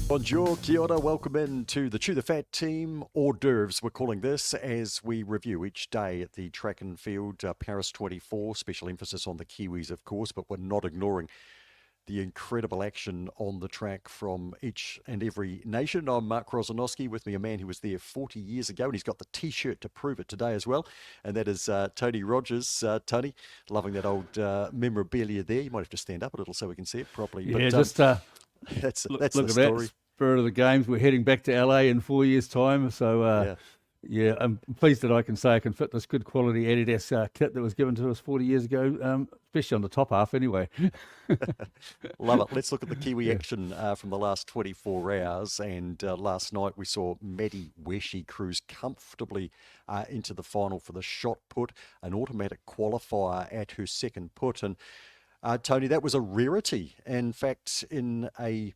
Bonjour, kia ora, welcome in to the Chew the Fat team, hors d'oeuvres we're calling this, as we review each day at the track and field, Paris 24, special emphasis on the Kiwis of course, but we're not ignoring the incredible action on the track from each and every nation. I'm Mark Krosanoski, with me a man who was there 40 years ago, and he's got the t-shirt to prove it today as well, and that is Tony Rogers. Tony, loving that old memorabilia there. You might have to stand up a little so we can see it properly. Yeah, But just that's look, the look at that story. spirit of the games. We're heading back to LA in 4 years' time. So, Yeah. yeah, I'm pleased that I can say I can fit this good quality Adidas kit that was given to us 40 years ago, especially on the top half anyway. Love it. Let's look at the Kiwi Yeah. action from the last 24 hours. And last night we saw Maddie Weshi cruise comfortably into the final for the shot put, an automatic qualifier at her second put. And Tony, that was a rarity. In fact, in a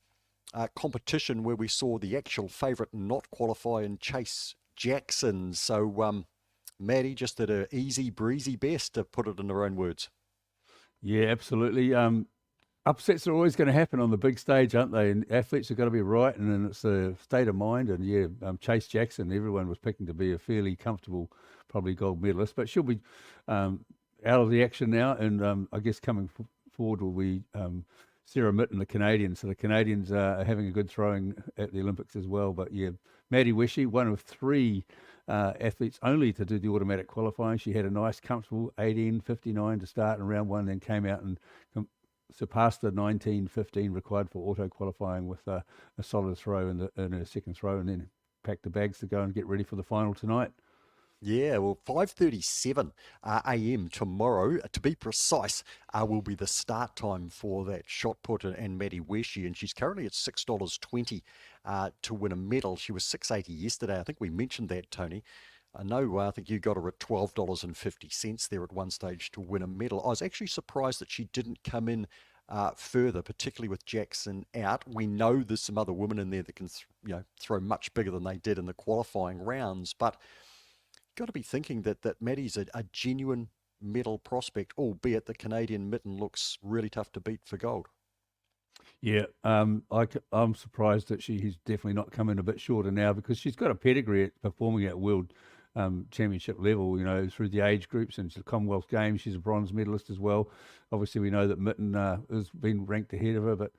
competition where we saw the actual favourite not qualify and Chase Jackson. So Maddie just did her easy breezy best, to put it in her own words. Yeah, absolutely. Upsets are always going to happen on the big stage, aren't they? And athletes have got to be right, and then it's a state of mind. And yeah, Chase Jackson, everyone was picking to be a fairly comfortable, probably gold medalist, but she'll be out of the action now. And I guess coming forward will be Sarah Mitten, the Canadian. So the Canadians are having a good throwing at the Olympics as well. But yeah, Maddie Weshi, one of three athletes only to do the automatic qualifying. She had a nice, comfortable 18:59 to start in round one, then came out and surpassed the 19:15 required for auto qualifying with a solid throw in her second throw, and then packed the bags to go and get ready for the final tonight. Yeah, well, 5:37 a.m. tomorrow, to be precise, will be the start time for that shot put and Maddie Weshi, and she's currently at $6.20 to win a medal. She was 6.80 yesterday. I think we mentioned that, Tony. I know, I think you got her at $12.50 there at one stage to win a medal. I was actually surprised that she didn't come in further, particularly with Jackson out. We know there's some other women in there that can, throw much bigger than they did in the qualifying rounds, but got to be thinking that Maddie's a genuine medal prospect, albeit the Canadian Mitten looks really tough to beat for gold. Yeah, I'm surprised that she's definitely not come in a bit shorter now, because she's got a pedigree at performing at world championship level, through the age groups, and the Commonwealth Games. She's a bronze medalist as well. Obviously, we know that Mitten has been ranked ahead of her, but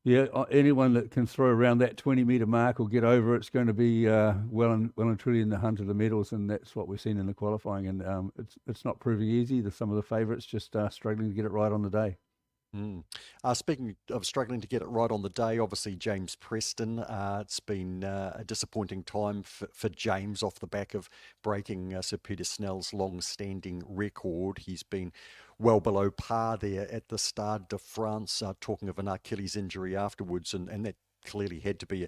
yeah, anyone that can throw around that 20-metre mark or get over it's going to be well and truly in the hunt of the medals, and that's what we've seen in the qualifying. And it's not proving easy. Some of the favourites just struggling to get it right on the day. Mm. Speaking of struggling to get it right on the day, obviously James Preston. It's been a disappointing time for James off the back of breaking Sir Peter Snell's long-standing record. He's been well below par there at the Stade de France, talking of an Achilles injury afterwards, and that clearly had to be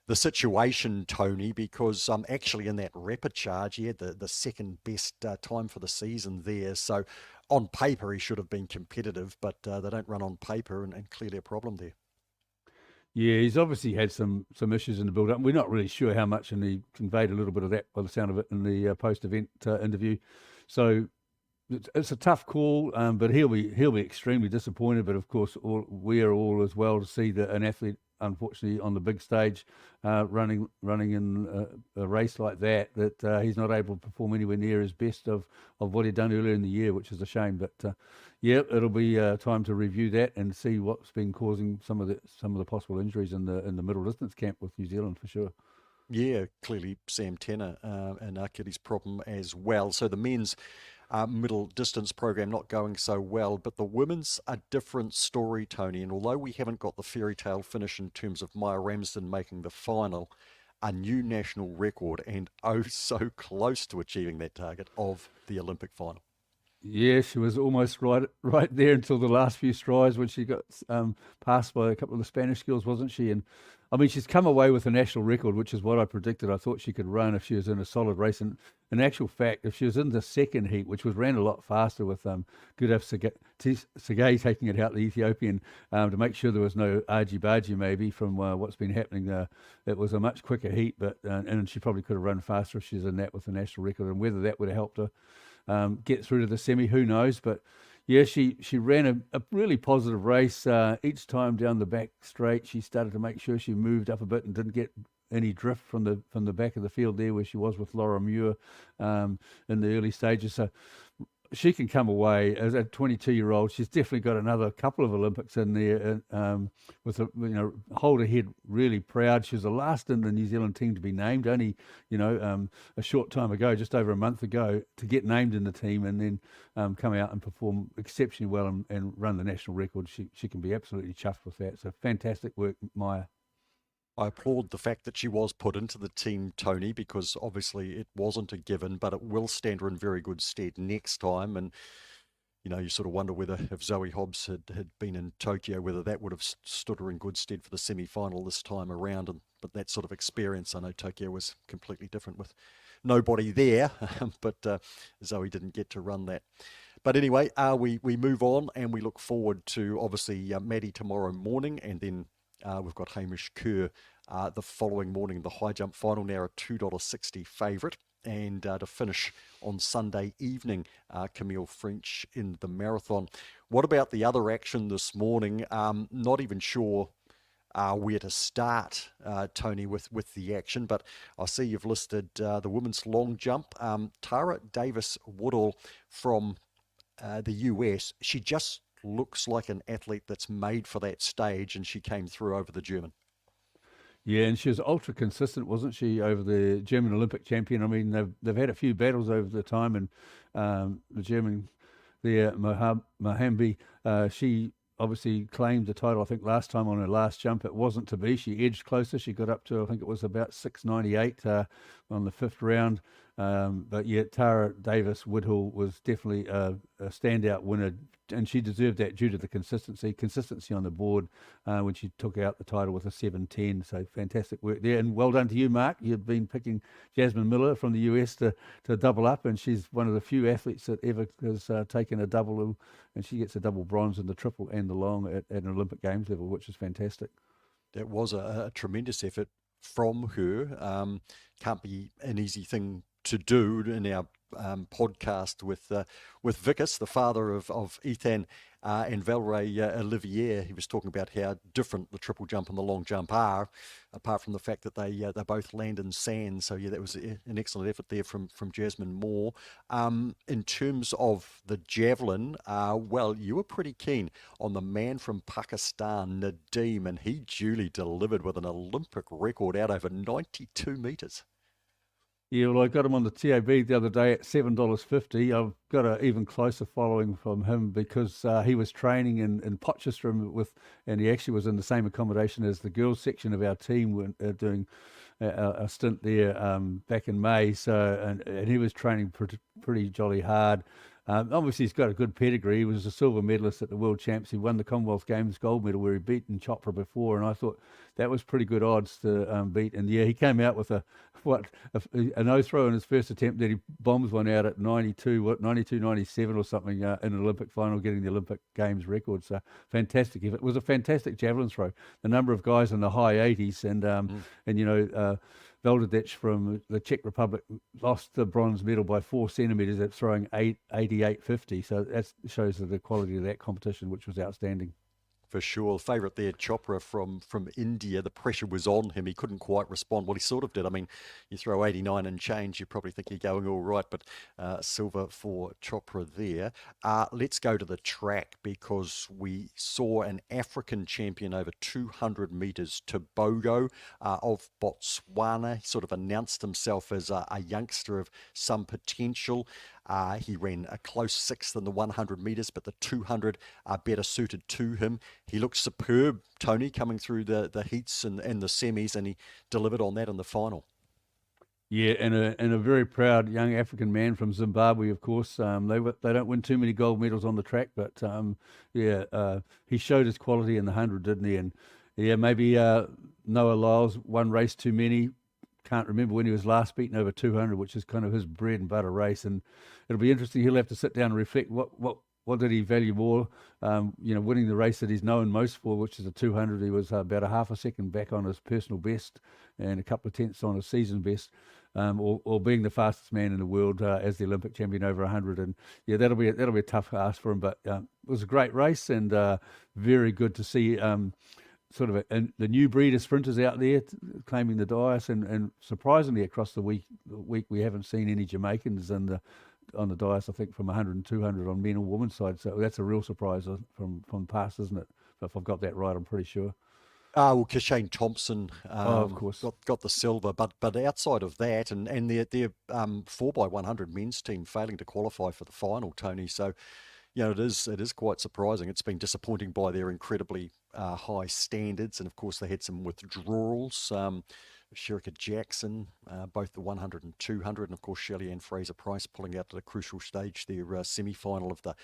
the situation, Tony, because actually in that rapid charge, he had the second best time for the season there. So on paper, he should have been competitive, but they don't run on paper, and clearly a problem there. Yeah, he's obviously had some issues in the build-up. We're not really sure how much, and he conveyed a little bit of that by the sound of it in the post-event interview. So it's a tough call, but he'll be extremely disappointed. But of course, we are all as well to see that an athlete, unfortunately, on the big stage, running in a race like that he's not able to perform anywhere near his best of what he'd done earlier in the year, which is a shame. But yeah, it'll be time to review that and see what's been causing some of the possible injuries in the middle distance camp with New Zealand for sure. Yeah, clearly Sam Tanner and Achilles problem as well. So the men's middle distance program not going so well, but the women's a different story, Tony. And although we haven't got the fairy tale finish in terms of Maya Ramsden making the final, a new national record, and oh so close to achieving that target of the Olympic final. Yeah, she was almost right there until the last few strides when she got passed by a couple of the Spanish girls, wasn't she? And I mean, she's come away with a national record, which is what I predicted. I thought she could run if she was in a solid race. And in actual fact, if she was in the second heat, which was ran a lot faster with Gudaf Segay taking it out, the Ethiopian, to make sure there was no argy-bargy maybe from what's been happening. It was a much quicker heat, but and she probably could have run faster if she was in that with the national record. And whether that would have helped her get through to the semi, who knows? But Yeah, she ran a really positive race. Each time down the back straight, she started to make sure she moved up a bit and didn't get any drift from the back of the field there where she was with Laura Muir in the early stages. So she can come away as a 22-year-old. She's definitely got another couple of Olympics in there. With hold her head really proud. She was the last in the New Zealand team to be named. Only a short time ago, just over a month ago, to get named in the team and then come out and perform exceptionally well and run the national record. She can be absolutely chuffed with that. So fantastic work, Maya. I applaud the fact that she was put into the team, Tony, because obviously it wasn't a given, but it will stand her in very good stead next time. And you sort of wonder whether if Zoe Hobbs had been in Tokyo, whether that would have stood her in good stead for the semi-final this time around. But that sort of experience, I know Tokyo was completely different with nobody there, but Zoe didn't get to run that. But anyway, we move on and we look forward to obviously Maddie tomorrow morning, and then we've got Hamish Kerr the following morning, the high jump final, now a $2.60 favourite. And to finish on Sunday evening, Camille French in the marathon. What about the other action this morning? Not even sure where to start, Tony, with the action, but I see you've listed the women's long jump. Tara Davis Woodall from the US. She just looks like an athlete that's made for that stage, and she came through over the German. Yeah, and she was ultra consistent, wasn't she, over the German Olympic champion? I mean, they've had a few battles over the time, and the German there, Mohambi, she obviously claimed the title. I think last time on her last jump, it wasn't to be. She edged closer. She got up to, I think it was about 698 on the fifth round. But yeah, Tara Davis Woodhull was definitely a standout winner, and she deserved that due to the consistency on the board when she took out the title with a 7:10. So fantastic work there, and well done to you, Mark. You've been picking Jasmine Miller from the US to double up, and she's one of the few athletes that ever has taken a double, and she gets a double bronze in the triple and the long at an Olympic Games level, which is fantastic. That was a tremendous effort from her. Can't be an easy thing to do in our podcast with Vickers, the father of Ethan and Valerie Olivier. He was talking about how different the triple jump and the long jump are, apart from the fact that they both land in sand. So yeah, that was an excellent effort there from Jasmine Moore. In terms of the javelin, well, you were pretty keen on the man from Pakistan, Nadeem, and he duly delivered with an Olympic record out over 92 metres. Yeah, well, I got him on the TAB the other day at $7.50. I've got an even closer following from him because he was training in Potchefstroom and he actually was in the same accommodation as the girls section of our team when, doing a stint there back in May. So and he was training pretty jolly hard. Obviously, he's got a good pedigree. He was a silver medalist at the World Champs. He won the Commonwealth Games gold medal where he beaten Chopra before, and I thought that was pretty good odds to beat. And yeah, he came out with a no throw in his first attempt. Then he bombs one out at 92, 97 or something in an Olympic final, getting the Olympic Games record. So fantastic. It was a fantastic javelin throw. The number of guys in the high 80s, and Veldedic from the Czech Republic lost the bronze medal by 4 centimetres at throwing 88.50. So that shows the quality of that competition, which was outstanding. For sure. Favourite there, Chopra from India. The pressure was on him. He couldn't quite respond. Well, he sort of did. I mean, you throw 89 and change, you probably think you're going all right, but silver for Chopra there. Let's go to the track because we saw an African champion over 200 metres, Tobogo of Botswana. He sort of announced himself as a youngster of some potential. He ran a close sixth in the 100 metres, but the 200 are better suited to him. He looked superb, Tony, coming through the heats and the semis, and he delivered on that in the final. Yeah, and a very proud young African man from Zimbabwe, of course. They don't win too many gold medals on the track, but he showed his quality in the 100, didn't he? And yeah, maybe Noah Lyles, one race too many. Can't remember when he was last beaten over 200, which is kind of his bread and butter race. And it'll be interesting. He'll have to sit down and reflect what did he value more? Winning the race that he's known most for, which is a 200. He was about a half a second back on his personal best and a couple of tenths on his season best. or being the fastest man in the world as the Olympic champion over 100. And yeah, that'll be a tough ask for him. But it was a great race and very good to see. Sort of the new breed of sprinters out there claiming the dais, and surprisingly across the week we haven't seen any Jamaicans on the dais. I think from 100 and 200 on men or women's side, so that's a real surprise from past, isn't it? If I've got that right, I'm pretty sure. Well, Kishane Thompson Oh, of course. got the silver, but outside of that, and their 4x100 men's team failing to qualify for the final, Tony. So, it is quite surprising. It's been disappointing by their incredibly high standards, and of course they had some withdrawals. Sherika Jackson, both the 100 and 200, and of course Shelley Ann Fraser Price pulling out to the crucial stage, their semi-final of the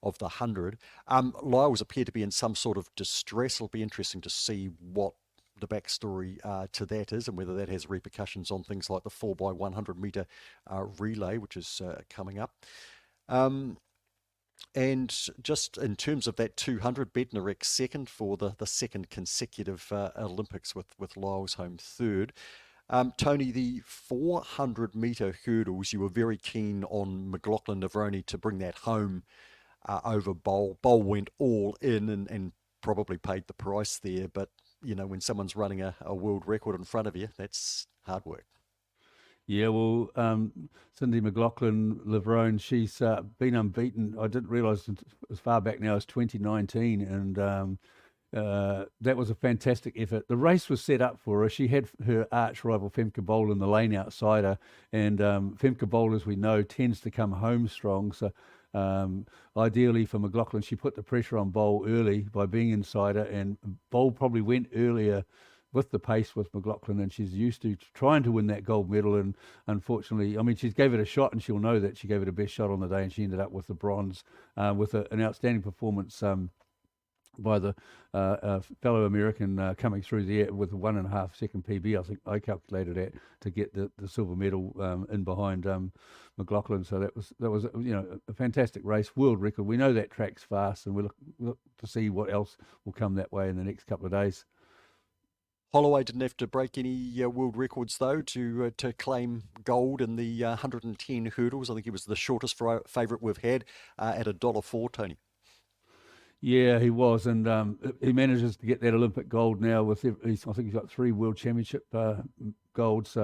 100. Lyles appear to be in some sort of distress. It'll be interesting to see what the backstory to that is, and whether that has repercussions on things like the 4x100 metre relay, which is coming up. And just in terms of that 200, Bednarek second for the second consecutive Olympics, with Lyles home third. Tony, the 400 metre hurdles, you were very keen on McLaughlin Navroni to bring that home over Bowl. Bowl went all in and probably paid the price there. But, when someone's running a world record in front of you, that's hard work. Yeah, well, Cindy McLaughlin Lavrone, she's been unbeaten. I didn't realise as far back now as 2019, and that was a fantastic effort. The race was set up for her. She had her arch rival Femke Bol in the lane outside her, and Femke Bol, as we know, tends to come home strong. So ideally for McLaughlin, she put the pressure on Bol early by being inside her, and Bol probably went earlier with the pace with McLaughlin, and she's used to trying to win that gold medal. And unfortunately, I mean, she gave it a shot, and she'll know that she gave it her best shot on the day, and she ended up with the bronze with an outstanding performance by the fellow American coming through there with a 1.5 second PB. I think I calculated that to get the silver medal in behind McLaughlin. So that was a fantastic race, world record. We know that track's fast, and we look to see what else will come that way in the next couple of days. Holloway didn't have to break any world records, though, to claim gold in the 110 hurdles. I think he was the shortest favourite we've had at $1.04, Tony. Yeah, he was, and he manages to get that Olympic gold now. I think he's got 3 World Championship golds,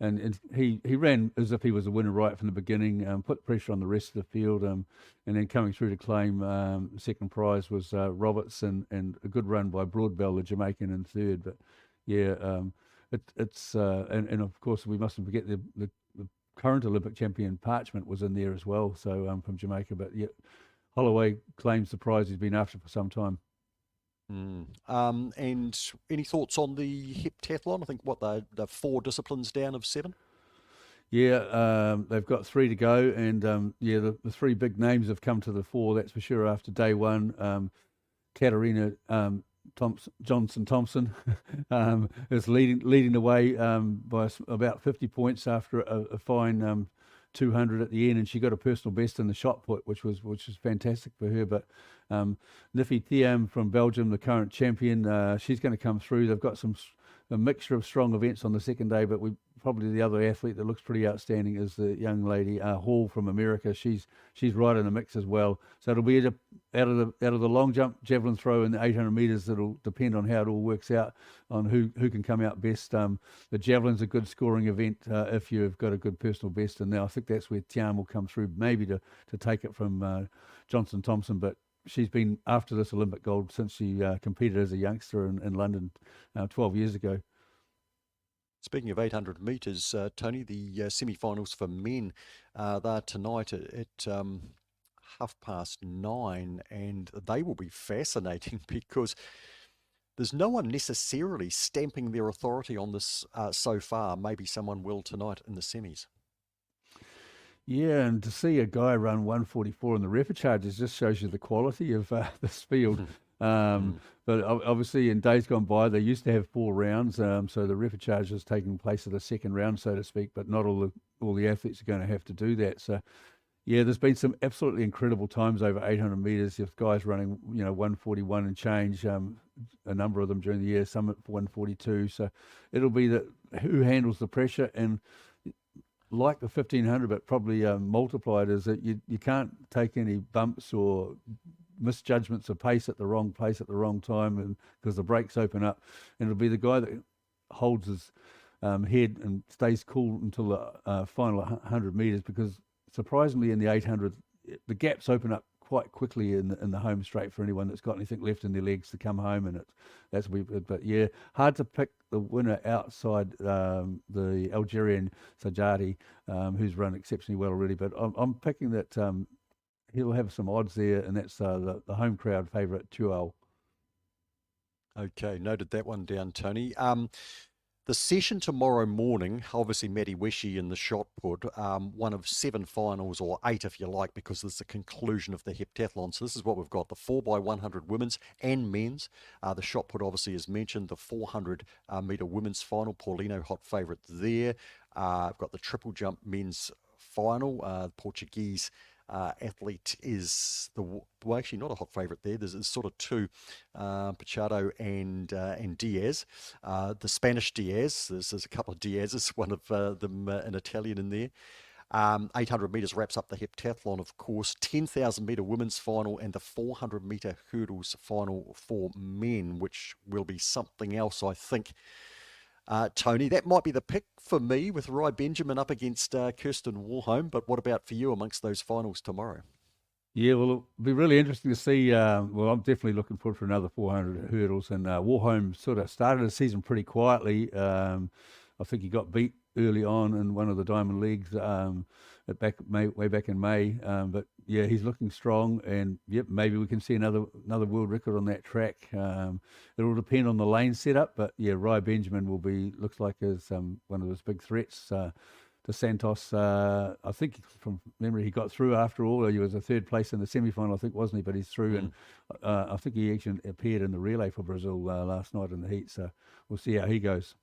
and he ran as if he was a winner right from the beginning. Put pressure on the rest of the field, and then coming through to claim second prize was Roberts, and a good run by Broadbell, the Jamaican, in third. But yeah, it's and of course we mustn't forget the current Olympic champion Parchment was in there as well. So from Jamaica, but yeah. Holloway claims the prize he's been after for some time. And any thoughts on the heptathlon? I think the 4 disciplines down of 7. Yeah, they've got 3 to go, and yeah, the 3 big names have come to the fore. That's for sure. After day one, Katarina Johnson-Thompson is leading the way by about 50 points after a fine 200 at the end, and she got a personal best in the shot put, which was fantastic for her. But Nifi Thiam from Belgium, the current champion, she's going to come through. They've got a mixture of strong events on the second day, but probably the other athlete that looks pretty outstanding is the young lady Hall from America. She's right in the mix as well. So it'll be out of the long jump, javelin throw, and the 800 meters. It'll depend on how it all works out on who can come out best. The javelin's a good scoring event if you've got a good personal best, and now I think that's where Tian will come through, maybe to take it from Johnson Thompson, but. She's been after this Olympic gold since she competed as a youngster in London 12 years ago. Speaking of 800 metres, Tony, the semi-finals for men, they're tonight at 9:30, and they will be fascinating because there's no one necessarily stamping their authority on this so far. Maybe someone will tonight in the semis. Yeah, and to see a guy run 144 in the repechage just shows you the quality of this field. But obviously, in days gone by, they used to have 4 rounds, so the repechage is taking place of the second round, so to speak. But not all the athletes are going to have to do that. So, yeah, there's been some absolutely incredible times over 800 meters. If guys running, 141 and change, a number of them during the year, some at 142. So it'll be who handles the pressure. And like the 1500, but probably multiplied, is that you can't take any bumps or misjudgments of pace at the wrong place at the wrong time, and because the brakes open up, and it'll be the guy that holds his head and stays cool until the final 100 meters, because surprisingly in the 800 the gaps open up quite quickly in the home straight for anyone that's got anything left in their legs to come home, and that's we. But yeah, hard to pick the winner outside the Algerian Sajati, who's run exceptionally well already. But I'm picking that he'll have some odds there, and that's the home crowd favourite Tuel. Okay, noted that one down, Tony. The session tomorrow morning, obviously Matty Weshi in the shot put, one of 7 finals, or 8 if you like, because it's the conclusion of the heptathlon. So this is what we've got: the 4x100 women's and men's. The shot put obviously is mentioned, the 400 metre women's final, Paulino hot favourite there. I've got the triple jump men's final, Portuguese athlete is well, actually not a hot favourite there. There's sort of 2, Pichardo and Diaz. The Spanish Diaz, there's a couple of Diaz's, one of them an Italian in there. 800 metres wraps up the heptathlon, of course. 10,000 metre women's final and the 400 metre hurdles final for men, which will be something else, I think. Tony, that might be the pick for me, with Rai Benjamin up against Kirsten Warholm. But what about for you amongst those finals tomorrow? Yeah, well, it'll be really interesting to see. Well, I'm definitely looking forward for another 400 hurdles. And Warholm sort of started the season pretty quietly. I think he got beat early on in one of the Diamond Leagues way back in May. But yeah, he's looking strong, and yep, maybe we can see another world record on that track. It will depend on the lane setup, but yeah, Rai Benjamin looks like is one of those big threats. To Santos, I think from memory he got through after all. He was a 3rd place in the semi-final, I think, wasn't he? But he's through, and I think he actually appeared in the relay for Brazil last night in the heat. So we'll see how he goes.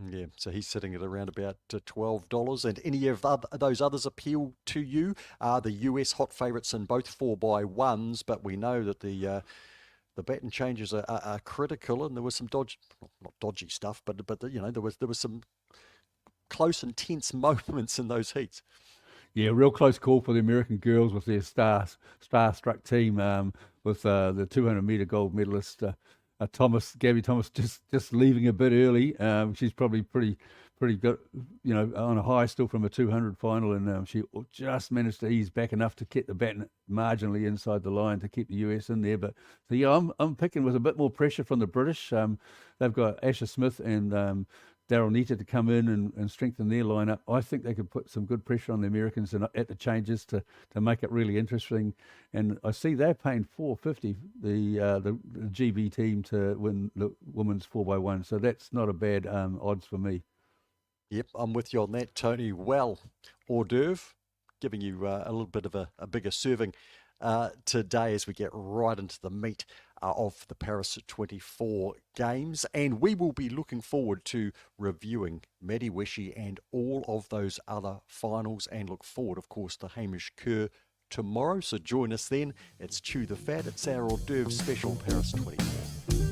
Yeah, so he's sitting at around about $12. And any of those others appeal to you? The US hot favourites in both 4x1s, but we know that the baton changes are critical, and there was some not dodgy stuff, but there was some close and tense moments in those heats. Yeah, real close call for the American girls with their star-struck team, with the 200-meter gold medalist Gabby Thomas, just leaving a bit early. She's probably pretty good, on a high still from a 200 final, and she just managed to ease back enough to get the baton marginally inside the line to keep the US in there. But so yeah, I'm picking with a bit more pressure from the British. They've got Asher Smith and Daryl Nita to come in and strengthen their lineup. I think they could put some good pressure on the Americans at the changes to make it really interesting. And I see they're paying $4.50 the GB team to win the women's 4x1. So that's not a bad odds for me. Yep, I'm with you on that, Tony. Well, hors d'oeuvre, giving you a little bit of a bigger serving today as we get right into the meat of the Paris 24 games. And we will be looking forward to reviewing Matty Weshi and all of those other finals, and look forward, of course, to Hamish Kerr tomorrow. So join us then. It's Chew the Fat. It's our hors d'oeuvre special Paris 24.